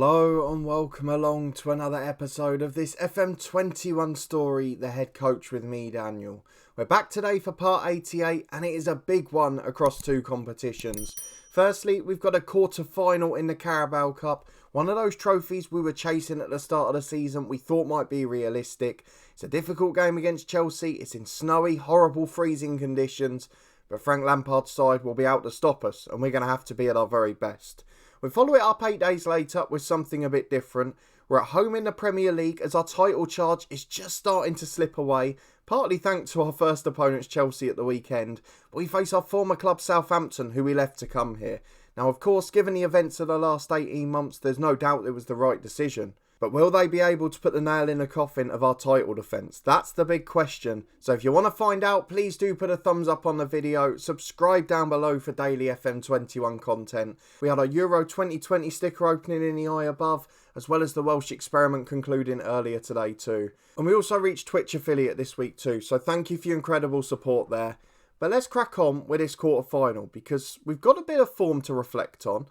Hello and welcome along to another episode of this FM21 story, The Head Coach with me, Daniel. We're back today for part 88 and it is a big one across two competitions. Firstly, we've got a quarter-final in the Carabao Cup, one of those trophies we were chasing at the start of the season we thought might be realistic. It's a difficult game against Chelsea, it's in snowy, horrible freezing conditions, but Frank Lampard's side will be out to stop us and we're going to have to be at our very best. We follow it up 8 days later with something a bit different. We're at home in the Premier League as our title charge is just starting to slip away, partly thanks to our first opponents Chelsea at the weekend. But we face our former club Southampton, who we left to come here. Now of course, given the events of the last 18 months, there's no doubt it was the right decision. But will they be able to put the nail in the coffin of our title defence? That's the big question. So if you want to find out, please do put a thumbs up on the video. Subscribe down below for daily FM21 content. We had our Euro 2020 sticker opening in the eye above, as well as the Welsh experiment concluding earlier today too. And we also reached Twitch affiliate this week too, so thank you for your incredible support there. But let's crack on with this quarter final, because we've got a bit of form to reflect on,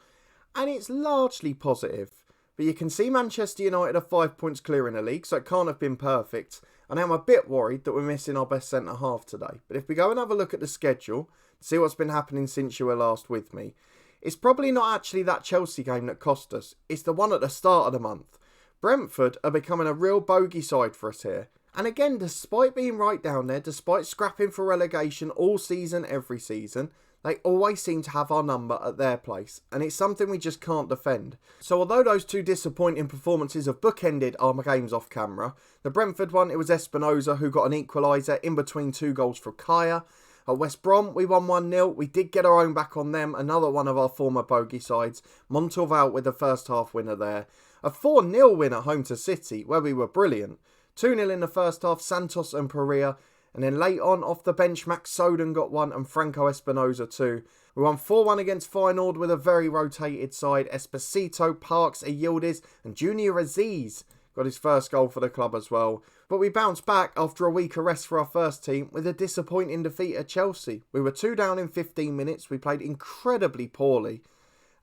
and it's largely positive. But you can see Manchester United are 5 points clear in the league, so it can't have been perfect. And I'm a bit worried that we're missing our best centre-half today. But if we go and have a look at the schedule, see what's been happening since you were last with me, it's probably not actually that Chelsea game that cost us. It's the one at the start of the month. Brentford are becoming a real bogey side for us here. And again, despite being right down there, despite scrapping for relegation all season, every season, they always seem to have our number at their place, and it's something we just can't defend. So although those two disappointing performances have bookended our games off camera, the Brentford one, it was Espinosa who got an equaliser in between two goals for Kaya. At West Brom, we won 1-0. We did get our own back on them, another one of our former bogey sides. Montalval with the first half winner there. A 4-0 win at home to City, where we were brilliant. 2-0 in the first half, Santos and Pereira. And then late on, off the bench, Max Soden got one and Franco Espinosa too. We won 4-1 against Feyenoord with a very rotated side. Esposito, Parks, Yildiz and Junior Aziz got his first goal for the club as well. But we bounced back after a week of rest for our first team with a disappointing defeat at Chelsea. We were 2 down in 15 minutes. We played incredibly poorly.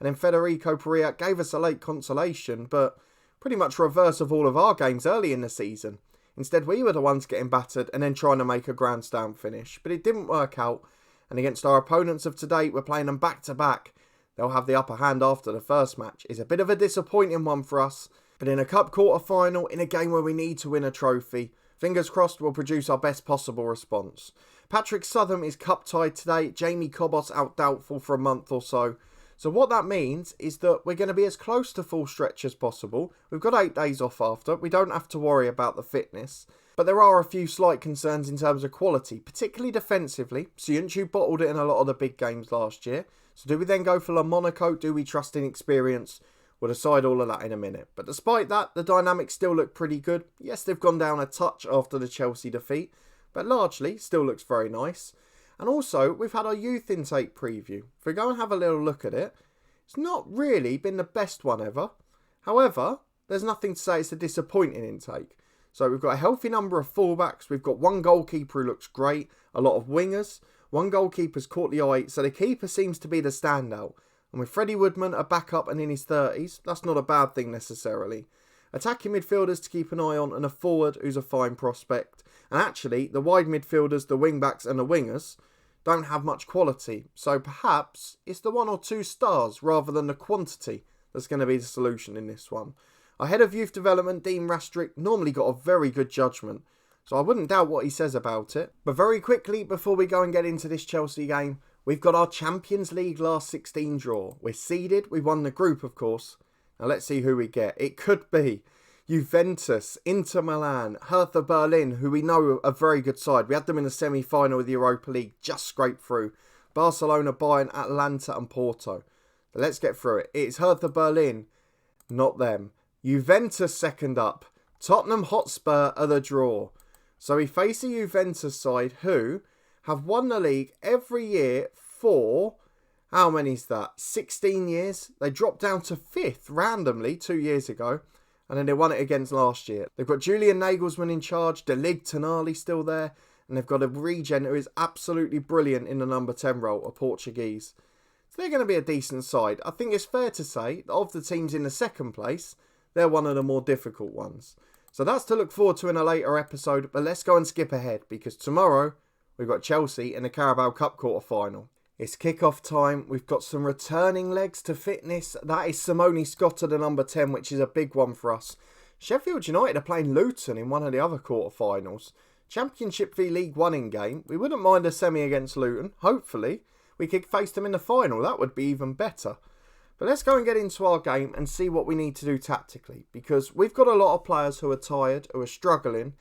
And then Federico Pereira gave us a late consolation, but pretty much reverse of all of our games early in the season. Instead, we were the ones getting battered and then trying to make a grandstand finish. But it didn't work out. And against our opponents of today, we're playing them back-to-back. They'll have the upper hand after the first match. It's a bit of a disappointing one for us. But in a cup quarter-final, in a game where we need to win a trophy, fingers crossed we'll produce our best possible response. Patrick Southam is cup-tied today. Jamie Cobos out doubtful for a month or so. So what that means is that we're going to be as close to full stretch as possible. We've got 8 days off after. We don't have to worry about the fitness. But there are a few slight concerns in terms of quality, particularly defensively. Söyüncü bottled it in a lot of the big games last year. So do we then go for La Monaco? Do we trust in experience? We'll decide all of that in a minute. But despite that, the dynamics still look pretty good. Yes, they've gone down a touch after the Chelsea defeat, but largely still looks very nice. And also, we've had our youth intake preview. If we go and have a little look at it, it's not really been the best one ever. However, there's nothing to say it's a disappointing intake. So we've got a healthy number of fullbacks. We've got one goalkeeper who looks great. A lot of wingers. One goalkeeper's caught the eye. So the keeper seems to be the standout. And with Freddie Woodman, a backup and in his 30s, that's not a bad thing necessarily. Attacking midfielders to keep an eye on and a forward who's a fine prospect. And actually, the wide midfielders, the wing-backs and the wingers don't have much quality. So perhaps it's the 1 or 2 stars rather than the quantity that's going to be the solution in this one. Our head of youth development, Dean Rastrick, normally got a very good judgment. So I wouldn't doubt what he says about it. But very quickly, before we go and get into this Chelsea game, we've got our Champions League last 16 draw. We're seeded. We won the group, of course. Now let's see who we get. It could be Juventus, Inter Milan, Hertha Berlin, who we know are a very good side. We had them in the semi-final of the Europa League, just scraped through. Barcelona, Bayern, Atalanta and Porto. So let's get through it. It's Hertha Berlin, not them. Juventus second up. Tottenham Hotspur are the draw. So we face a Juventus side who have won the league every year for, how many is that? 16 years. They dropped down to 5th randomly 2 years ago. And then they won it against last year. They've got Julian Nagelsmann in charge. De Ligt Tonali still there. And they've got a regen who is absolutely brilliant in the number 10 role, a Portuguese. So they're going to be a decent side. I think it's fair to say that of the teams in the second place, they're one of the more difficult ones. So that's to look forward to in a later episode, but let's go and skip ahead because tomorrow we've got Chelsea in the Carabao Cup quarter-final. It's kick-off time. We've got some returning legs to fitness. That is Simone Scotta, the number 10, which is a big one for us. Sheffield United are playing Luton in one of the other quarter-finals. Championship v League One in game. We wouldn't mind a semi against Luton. Hopefully, we could face them in the final. That would be even better. But let's go and get into our game and see what we need to do tactically. Because we've got a lot of players who are tired, who are struggling.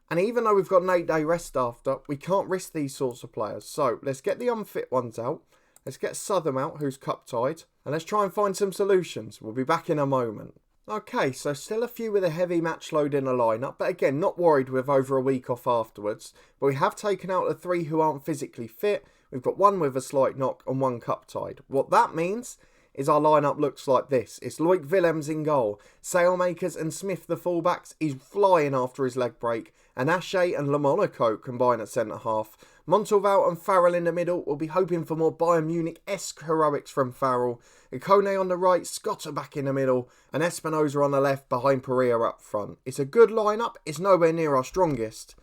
And even though we've got an 8-day rest after, we can't risk these sorts of players. So let's get the unfit ones out. Let's get Southam out, who's cup-tied. And let's try and find some solutions. We'll be back in a moment. Okay, so still a few with a heavy match load in the lineup. But again, not worried with over a week off afterwards. But we have taken out the 3 who aren't physically fit. We've got 1 with a slight knock and 1 cup-tied. What that means is our lineup looks like this. It's Loic Willems in goal. Sailmakers and Smith the fullbacks. He's flying after his leg break. And Ashe and LaMonaco combine at centre-half. Montalval and Farrell in the middle. We'll be hoping for more Bayern Munich-esque heroics from Farrell. Ikone on the right, Scotta back in the middle. And Espinoza on the left behind Pereira up front. It's a good lineup. It's nowhere near our strongest.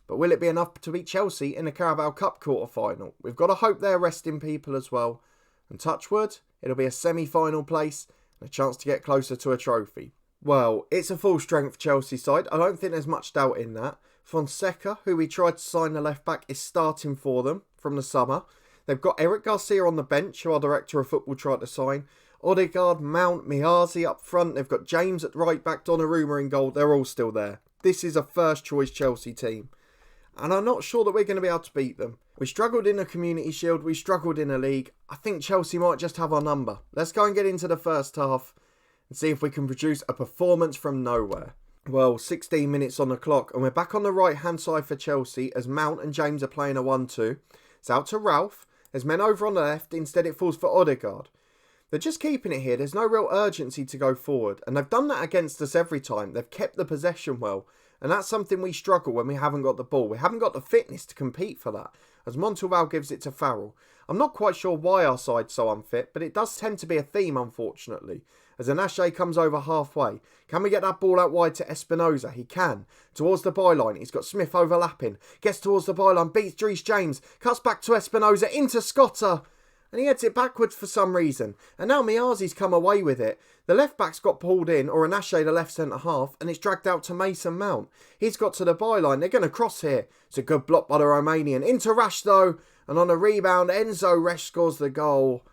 But will it be enough to beat Chelsea in the Carabao Cup quarter-final? We've got to hope they're resting people as well. And touch wood, it'll be a semi-final place and a chance to get closer to a trophy. Well, it's a full-strength Chelsea side. I don't think there's much doubt in that. Fonseca, who we tried to sign the left-back, is starting for them from the summer. They've got Eric Garcia on the bench, who our director of football tried to sign. Odegaard, Mount, Mihazi up front. They've got James at right-back, Donnarumma in goal. They're all still there. This is a first-choice Chelsea team. And I'm not sure that we're going to be able to beat them. We struggled in a Community Shield. We struggled in a league. I think Chelsea might just have our number. Let's go and get into the first half and see if we can produce a performance from nowhere. Well, 16 minutes on the clock and we're back on the right-hand side for Chelsea as Mount and James are playing a 1-2. It's out to Ralph. There's men over on the left. Instead, it falls for Odegaard. They're just keeping it here. There's no real urgency to go forward. And they've done that against us every time. They've kept the possession well. And that's something we struggle when we haven't got the ball. We haven't got the fitness to compete for that. As Montalval gives it to Farrell. I'm not quite sure why our side's so unfit, but it does tend to be a theme, unfortunately. As Anache comes over halfway. Can we get that ball out wide to Espinoza? He can. Towards the byline. He's got Smith overlapping. Gets towards the byline. Beats Reece James. Cuts back to Espinoza. Into Scotta. And he heads it backwards for some reason. And now Miazi's come away with it. The left back's got pulled in, or Anache, the left centre half, and it's dragged out to Mason Mount. He's got to the byline. They're going to cross here. It's a good block by the Romanian. Into Rash though. And on a rebound, Enzo Resch scores the goal.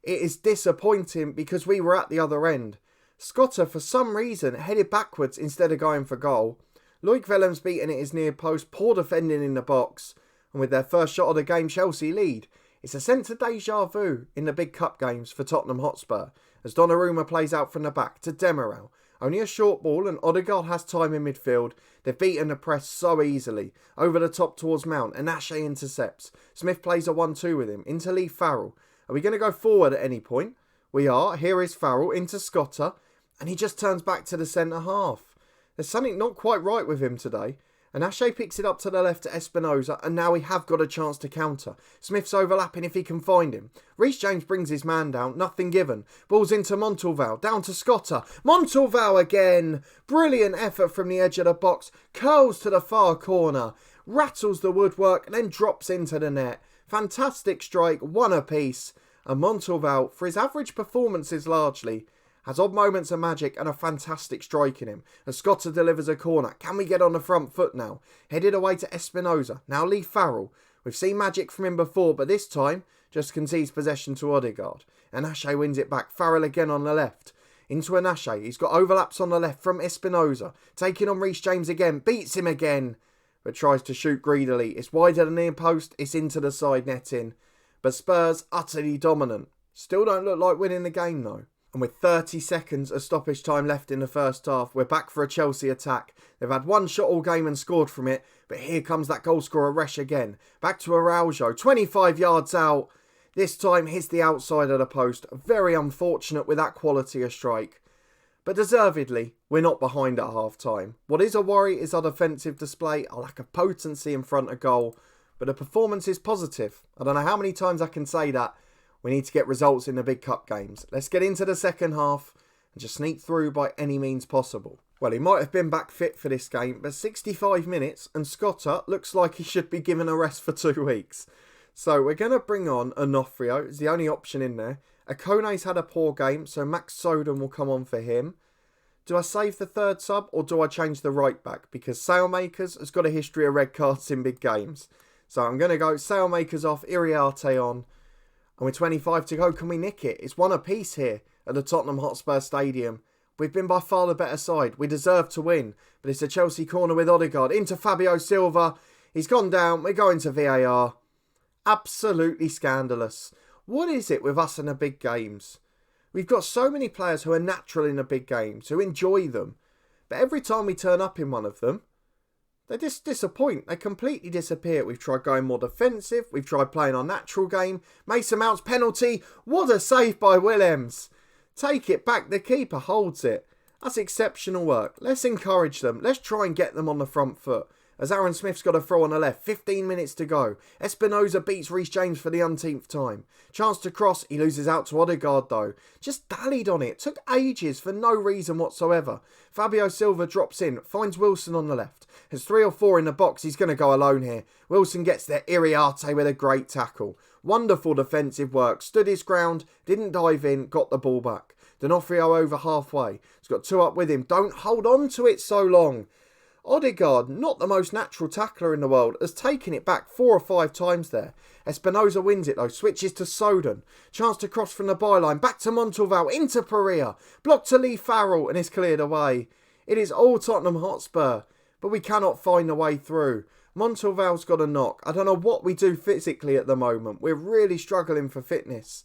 It is disappointing because we were at the other end. Scotta, for some reason, headed backwards instead of going for goal. Loic Willems beaten at his near post. Poor defending in the box. And with their first shot of the game, Chelsea lead. It's a sense of deja vu in the big cup games for Tottenham Hotspur as Donnarumma plays out from the back to Demiral. Only a short ball and Odegaard has time in midfield. They've beaten the press so easily. Over the top towards Mount and Ashe intercepts. Smith plays a 1-2 with him into Lee Farrell. Are we going to go forward at any point? We are. Here is Farrell into Scotta and he just turns back to the centre half. There's something not quite right with him today. And Ashe picks it up to the left to Espinoza, and now we have got a chance to counter. Smith's overlapping if he can find him. Reece James brings his man down, nothing given. Ball's into Montalval, down to Scotta. Montalval again! Brilliant effort from the edge of the box. Curls to the far corner. Rattles the woodwork, and then drops into the net. Fantastic strike, 1 apiece. And Montalval, for his average performances largely, has odd moments of magic and a fantastic strike in him. As Scotta delivers a corner. Can we get on the front foot now? Headed away to Espinoza. Now Lee Farrell. We've seen magic from him before, but this time just concedes possession to Odegaard. And Ashe wins it back. Farrell again on the left. Into Anache. He's got overlaps on the left from Espinoza. Taking on Reece James again. Beats him again. But tries to shoot greedily. It's wider than the near post. It's into the side netting. But Spurs utterly dominant. Still don't look like winning the game though. And with 30 seconds of stoppage time left in the first half, we're back for a Chelsea attack. They've had one shot all game and scored from it, but here comes that goal scorer Resch again. Back to Araujo, 25 yards out. This time hits the outside of the post. Very unfortunate with that quality of strike. But deservedly, we're not behind at half time. What is a worry is our defensive display, a lack of potency in front of goal. But the performance is positive. I don't know how many times I can say that We need to get results in the big cup games. Let's get into the second half and just sneak through by any means possible. Well, he might have been back fit for this game, but 65 minutes and Scotta looks like he should be given a rest for 2 weeks. So we're going to bring on Onofrio. It's the only option in there. Akone's had a poor game, so Max Soden will come on for him. Do I save the third sub or do I change the right back? Because Sailmakers has got a history of red cards in big games. So I'm going to go Sailmakers off, Iriarte on. And with 25 to go, can we nick it? It's one apiece here at the Tottenham Hotspur Stadium. We've been by far the better side. We deserve to win. But it's a Chelsea corner with Odegaard. Into Fabio Silva. He's gone down. We're going to VAR. Absolutely scandalous. What is it with us in the big games? We've got so many players who are natural in the big games, who enjoy them. But every time we turn up in one of them, they just disappoint. They completely disappear. We've tried going more defensive. We've tried playing our natural game. Mason Mount's penalty. What a save by Willems. Take it back. The keeper holds it. That's exceptional work. Let's encourage them. Let's try and get them on the front foot. As Aaron Smith's got a throw on the left. 15 minutes to go. Espinosa beats Reece James for the umpteenth time. Chance to cross. He loses out to Odegaard though. Just dallied on it. Took ages for no reason whatsoever. Fabio Silva drops in. Finds Wilson on the left. Has 3 or 4 in the box. He's going to go alone here. Wilson gets there. Iriarte with a great tackle. Wonderful defensive work. Stood his ground. Didn't dive in. Got the ball back. D'Onofrio over halfway. He's got 2 up with him. Don't hold on to it so long. Odegaard, not the most natural tackler in the world, has taken it back 4 or 5 times there. Espinosa wins it though, switches to Soden. Chance to cross from the byline, back to Montalval, into Perea. Blocked to Lee Farrell and is cleared away. It is all Tottenham Hotspur, but we cannot find a way through. Montalval's got a knock. I don't know what we do physically at the moment. We're really struggling for fitness.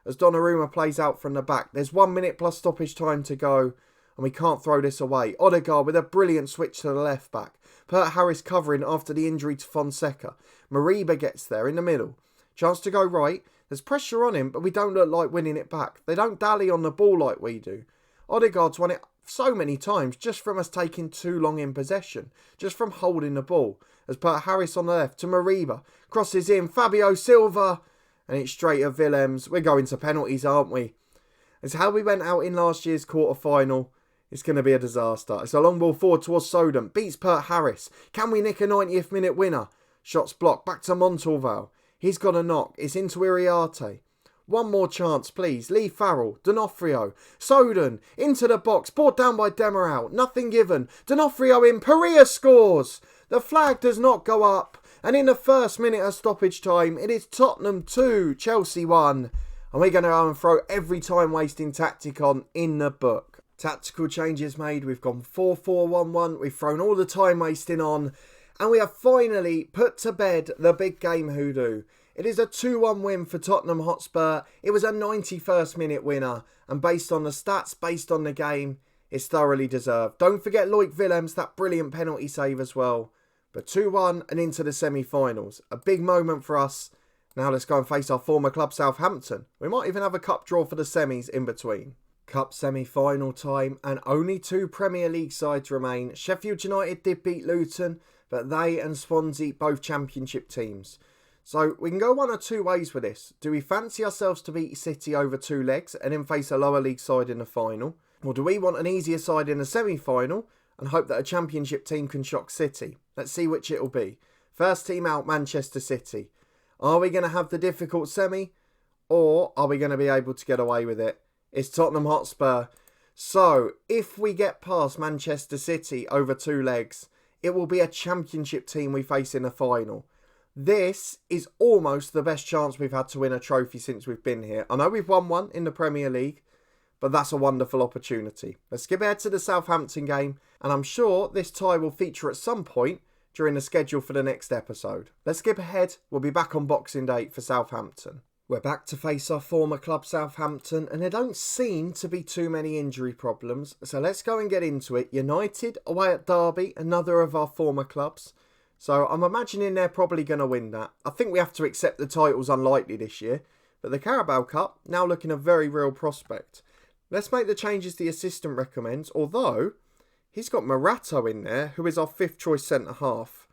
As Donnarumma plays out from the back, there's 1 minute plus stoppage time to go. And we can't throw this away. Odegaard with a brilliant switch to the left back. Pert Harris covering after the injury to Fonseca. Mariba gets there in the middle. Chance to go right. There's pressure on him, but we don't look like winning it back. They don't dally on the ball like we do. Odegaard's won it so many times just from us taking too long in possession. Just from holding the ball. As Pert Harris on the left to Mariba. Crosses in. Fabio Silva. And it's straight at Willems. We're going to penalties, aren't we? It's how we went out in last year's quarter-final. It's going to be a disaster. It's a long ball forward towards Soden. Beats Pert Harris. Can we nick a 90th minute winner? Shots blocked. Back to Montalval. He's got a knock. It's into Iriarte. One more chance, please. Lee Farrell. D'Onofrio. Soden. Into the box. Brought down by Demiral. Nothing given. D'Onofrio in. Perea scores. The flag does not go up. And in the first minute of stoppage time, it is Tottenham 2, Chelsea 1. And we're going to go and throw every time wasting tactic on in the book. Tactical changes made. We've gone 4-4-1-1. We've thrown all the time wasting on. And we have finally put to bed the big game hoodoo. It is a 2-1 win for Tottenham Hotspur. It was a 91st minute winner. And based on the stats, based on the game, it's thoroughly deserved. Don't forget Loic Willems, that brilliant penalty save as well. But 2-1 and into the semi-finals. A big moment for us. Now let's go and face our former club Southampton. We might even have a cup draw for the semis in between. Cup semi-final time and only 2 Premier League sides remain. Sheffield United did beat Luton, but they and Swansea both championship teams. So we can go one or two ways with this. Do we fancy ourselves to beat City over 2 legs and then face a lower league side in the final? Or do we want an easier side in the semi-final and hope that a championship team can shock City? Let's see which it'll be. First team out, Manchester City. Are we going to have the difficult semi or are we going to be able to get away with it? It's Tottenham Hotspur. So, if we get past Manchester City over 2 legs, it will be a championship team we face in the final. This is almost the best chance we've had to win a trophy since we've been here. I know we've won one in the Premier League, but that's a wonderful opportunity. Let's skip ahead to the Southampton game, and I'm sure this tie will feature at some point during the schedule for the next episode. Let's skip ahead. We'll be back on Boxing Day for Southampton. We're back to face our former club Southampton and there don't seem to be too many injury problems. So let's go and get into it. United away at Derby, another of our former clubs. So I'm imagining they're probably going to win that. I think we have to accept the title's unlikely this year. But the Carabao Cup now looking a very real prospect. Let's make the changes the assistant recommends. Although he's got Morato in there, who is our 5th choice centre half.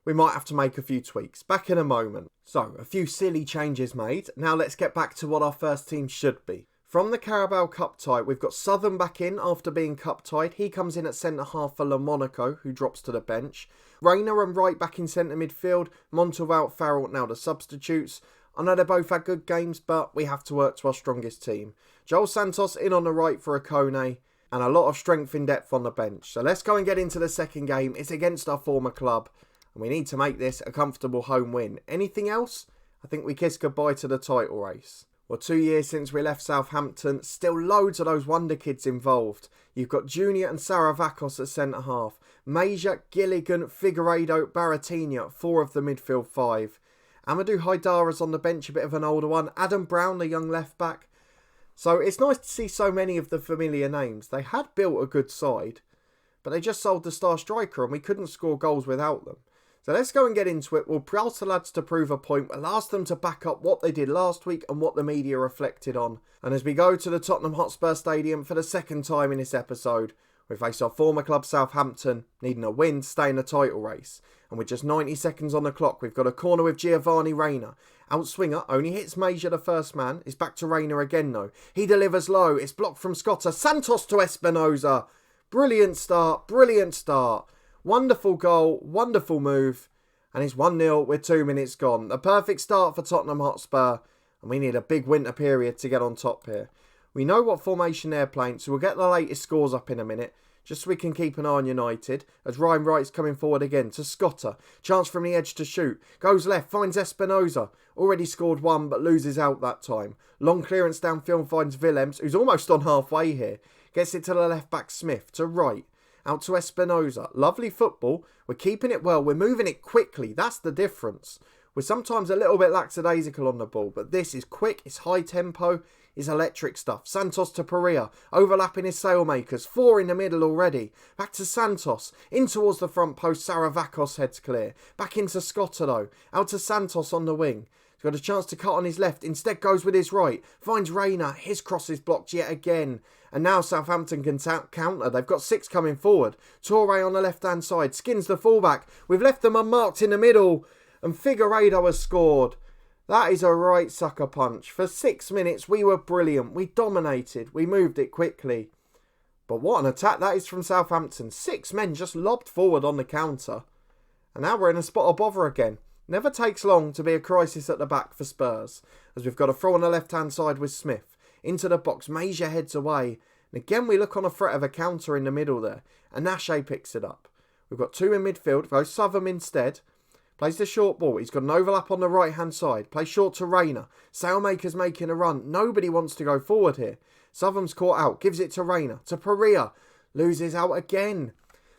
we might have to make a few tweaks. Back in a moment. So, a few silly changes made. Now let's get back to what our first team should be. From the Carabao Cup tie, we've got Southern back in after being cup tied. He comes in at centre-half for Le Monaco, who drops to the bench. Rayner and Wright back in centre midfield. Montalvout, Farrell now the substitutes. I know they both had good games, but we have to work to our strongest team. Joel Santos in on the right for Akone, and a lot of strength in depth on the bench. So let's go and get into the second game. It's against our former club, and we need to make this a comfortable home win. Anything else? I think we kiss goodbye to the title race. Well, 2 years since we left Southampton, still loads of those wonder kids involved. You've got Junior and Saravakos at centre-half. Major, Gilligan, Figueiredo, Baratinha, 4 of the midfield 5. Amadou Haidara's on the bench, a bit of an older one. Adam Brown, the young left-back. So it's nice to see so many of the familiar names. They had built a good side, but they just sold the star striker and we couldn't score goals without them. So let's go and get into it. We'll press the lads to prove a point. We'll ask them to back up what they did last week and what the media reflected on. And as we go to the Tottenham Hotspur Stadium for the second time in this episode, we face our former club Southampton, needing a win to stay in the title race. And with just 90 seconds on the clock, we've got a corner with Giovanni Reyna. Outswinger only hits Major, the first man. It's back to Reyna again though. He delivers low. It's blocked from Scotta. Santos to Espinosa. Brilliant start. Brilliant start. Wonderful goal, wonderful move, and it's 1-0 with 2 minutes gone. The perfect start for Tottenham Hotspur, and we need a big winter period to get on top here. We know what formation they're playing, so we'll get the latest scores up in a minute, just so we can keep an eye on United, as Ryan Wright's coming forward again to Scotta. Chance from the edge to shoot. Goes left, finds Espinosa. Already scored 1, but loses out that time. Long clearance downfield finds Willems, who's almost on halfway here. Gets it to the left-back Smith, to Wright. Out to Espinosa. Lovely football. We're keeping it well. We're moving it quickly. That's the difference. We're sometimes a little bit lackadaisical on the ball, but this is quick. It's high tempo. It's electric stuff. Santos to Perea. Overlapping his sailmakers. 4 in the middle already. Back to Santos. In towards the front post. Saravakos heads clear. Back into Scotta though. Out to Santos on the wing. He's got a chance to cut on his left. Instead goes with his right. Finds Reyna. His cross is blocked yet again. And now Southampton can counter. They've got 6 coming forward. Toure on the left-hand side. Skins the fullback. We've left them unmarked in the middle. And Figueiredo has scored. That is a right sucker punch. For 6 minutes, we were brilliant. We dominated. We moved it quickly. But what an attack that is from Southampton. 6 men just lobbed forward on the counter. And now we're in a spot of bother again. Never takes long to be a crisis at the back for Spurs. As we've got a throw on the left-hand side with Smith. Into the box, Major heads away. And again, we look on a threat of a counter in the middle there. And Nashe picks it up. We've got 2 in midfield. Goes Southern instead. Plays the short ball. He's got an overlap on the right-hand side. Plays short to Reyna. Sailmaker's making a run. Nobody wants to go forward here. Southern's caught out. Gives it to Reyna. To Perea. Loses out again.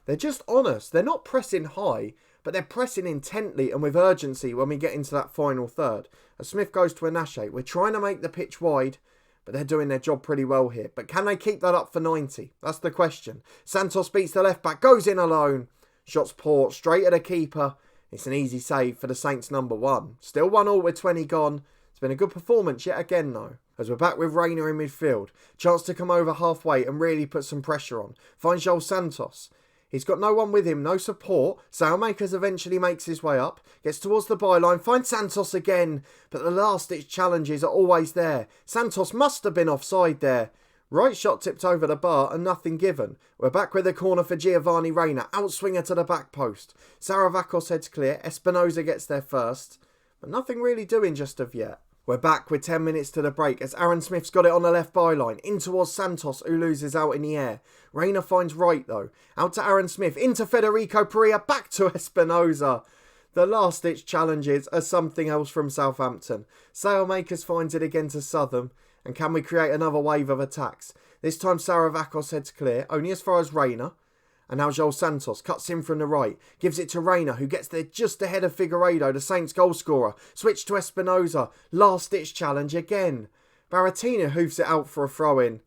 They're just honest. They're not pressing high, but they're pressing intently and with urgency when we get into that final third. As Smith goes to Nashe. We're trying to make the pitch wide, but they're doing their job pretty well here. But can they keep that up for 90? That's the question. Santos beats the left back. Goes in alone. Shots poor. Straight at the keeper. It's an easy save for the Saints number 1. Still 1-1 with 20 gone. It's been a good performance yet again though. As we're back with Reyna in midfield. Chance to come over halfway and really put some pressure on. Finds Joel Santos. He's got no one with him, no support. Sailmakers eventually makes his way up. Gets towards the byline. Finds Santos again. But the last-ditch challenges are always there. Santos must have been offside there. Right shot tipped over the bar and nothing given. We're back with a corner for Giovanni Reyna. Outswinger to the back post. Saravakos heads clear. Espinosa gets there first. But nothing really doing just of yet. We're back with 10 minutes to the break as Aaron Smith's got it on the left byline. In towards Santos, who loses out in the air. Reyna finds Wright though. Out to Aaron Smith. Into Federico Perea. Back to Espinosa. The last-ditch challenges are something else from Southampton. Sailmakers finds it again to Southern. And can we create another wave of attacks? This time Saravakos heads clear, only as far as Reyna. And now Joel Santos cuts in from the right. Gives it to Reyna, who gets there just ahead of Figueiredo, the Saints goal scorer. Switch to Espinosa. Last-ditch challenge again. Baratinha hoofs it out for a throw-in.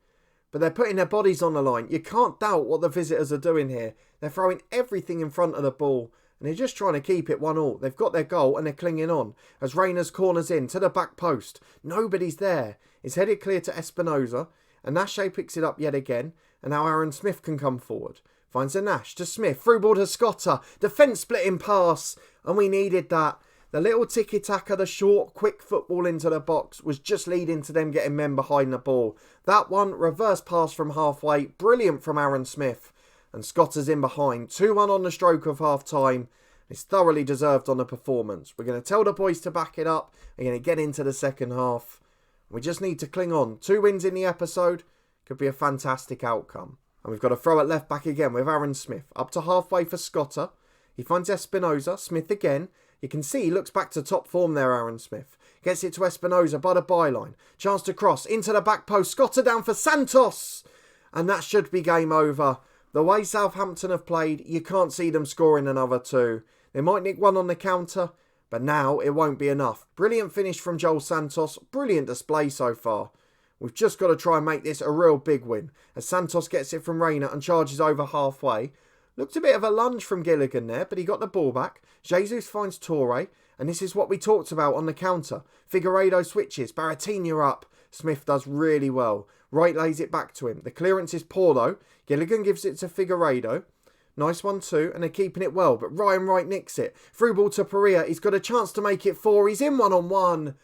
But they're putting their bodies on the line. You can't doubt what the visitors are doing here. They're throwing everything in front of the ball. And they're just trying to keep it 1-1. They've got their goal and they're clinging on. As Reyna's corners in to the back post. Nobody's there. It's headed clear to Espinosa. And Nashe picks it up yet again. And now Aaron Smith can come forward. Finds a Nash to Smith. Through ball to Scotter. Defence splitting pass. And we needed that. The little tiki-taka, the short, quick football into the box was just leading to them getting men behind the ball. That one, reverse pass from halfway. Brilliant from Aaron Smith. And Scotter's in behind. 2-1 on the stroke of half-time. It's thoroughly deserved on the performance. We're going to tell the boys to back it up. We're going to get into the second half. We just need to cling on. 2 wins in the episode. Could be a fantastic outcome. And we've got a throw at left back again with Aaron Smith. Up to halfway for Scotter. He finds Espinoza. Smith again. You can see he looks back to top form there, Aaron Smith. Gets it to Espinoza by the byline. Chance to cross into the back post. Scotter down for Santos. And that should be game over. The way Southampton have played, you can't see them scoring another 2. They might nick one on the counter, but now it won't be enough. Brilliant finish from Joel Santos. Brilliant display so far. We've just got to try and make this a real big win. As Santos gets it from Reina and charges over halfway. Looked a bit of a lunge from Gilligan there, but he got the ball back. Jesus finds Torre, and this is what we talked about on the counter. Figueiredo switches, Baratinha up. Smith does really well. Wright lays it back to him. The clearance is poor though. Gilligan gives it to Figueiredo. Nice one too, and they're keeping it well, but Ryan Wright nicks it. Through ball to Perea. He's got a chance to make it 4. He's in 1-on-1.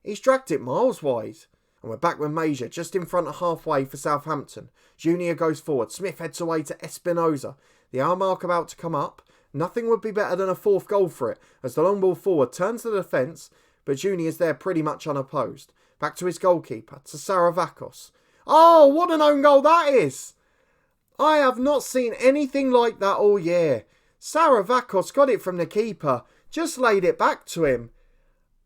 He's dragged it miles wide. And we're back with Major, just in front of halfway for Southampton. Junior goes forward. Smith heads away to Espinoza. The hour mark about to come up. Nothing would be better than a 4th goal for it, as the long ball forward turns the defence, but Junior's there pretty much unopposed. Back to his goalkeeper, to Saravakos. Oh, what an own goal that is! I have not seen anything like that all year. Saravakos got it from the keeper, just laid it back to him.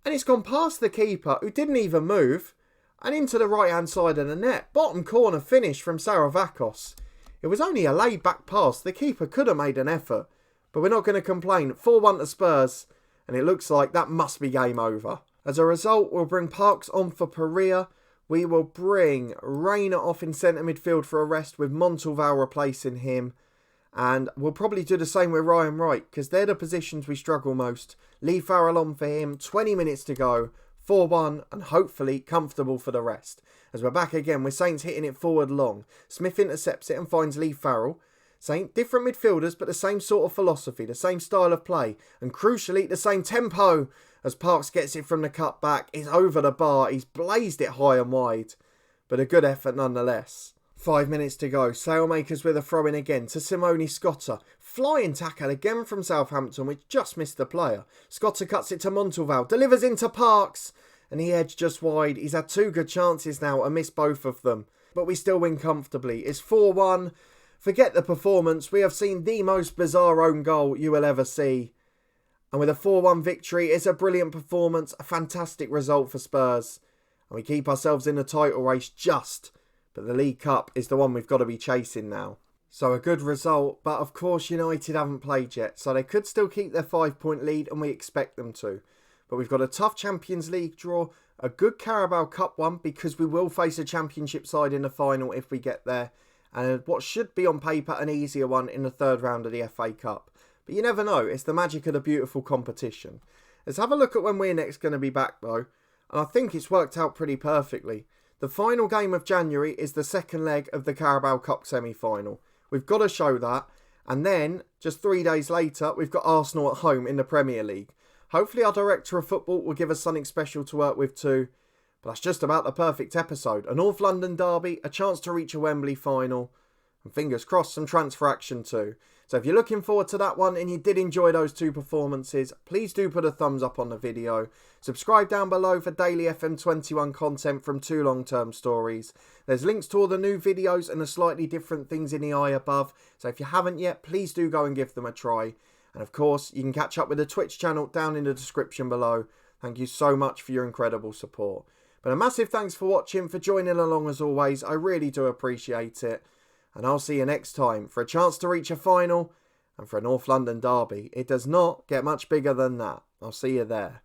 And it's gone past the keeper, who didn't even move, and into the right-hand side of the net. Bottom corner finish from Saravakos. It was only a laid-back pass. The keeper could have made an effort. But we're not going to complain. 4-1 to Spurs. And it looks like that must be game over. As a result, we'll bring Parks on for Perea. We will bring Reina off in centre midfield for a rest with Montalval replacing him. And we'll probably do the same with Ryan Wright, because they're the positions we struggle most. Lee Farrell on for him. 20 minutes to go. 4-1 and hopefully comfortable for the rest. As we're back again with Saints hitting it forward long. Smith intercepts it and finds Lee Farrell. Saint, different midfielders but the same sort of philosophy, the same style of play and crucially the same tempo. As Parks gets it from the cut back, he's over the bar, he's blazed it high and wide. But a good effort nonetheless. 5 minutes to go. Sailmakers with a throw in again to Simone Scotter. Flying tackle again from Southampton, which just missed the player. Scotter cuts it to Montalval, delivers into Parks, and he edged just wide. He's had 2 good chances now and missed both of them. But we still win comfortably. It's 4-1. Forget the performance. We have seen the most bizarre own goal you will ever see. And with a 4-1 victory, it's a brilliant performance, a fantastic result for Spurs. And we keep ourselves in the title race just. But the League Cup is the one we've got to be chasing now. So a good result, but of course United haven't played yet, so they could still keep their 5-point lead and we expect them to. But we've got a tough Champions League draw, a good Carabao Cup one because we will face a Championship side in the final if we get there, and what should be on paper an easier one in the 3rd round of the FA Cup. But you never know, it's the magic of the beautiful competition. Let's have a look at when we're next going to be back though, and I think it's worked out pretty perfectly. The final game of January is the 2nd leg of the Carabao Cup semi-final. We've got to show that. And then, just 3 days later, we've got Arsenal at home in the Premier League. Hopefully our director of football will give us something special to work with too. But that's just about the perfect episode. A North London derby, a chance to reach a Wembley final. And fingers crossed, some transfer action too. So if you're looking forward to that one and you did enjoy those 2 performances, please do put a thumbs up on the video. Subscribe down below for daily FM21 content from 2 long-term stories. There's links to all the new videos and the slightly different things in the eye above. So if you haven't yet, please do go and give them a try. And of course, you can catch up with the Twitch channel down in the description below. Thank you so much for your incredible support. But a massive thanks for watching, for joining along as always. I really do appreciate it. And I'll see you next time for a chance to reach a final and for a North London derby. It does not get much bigger than that. I'll see you there.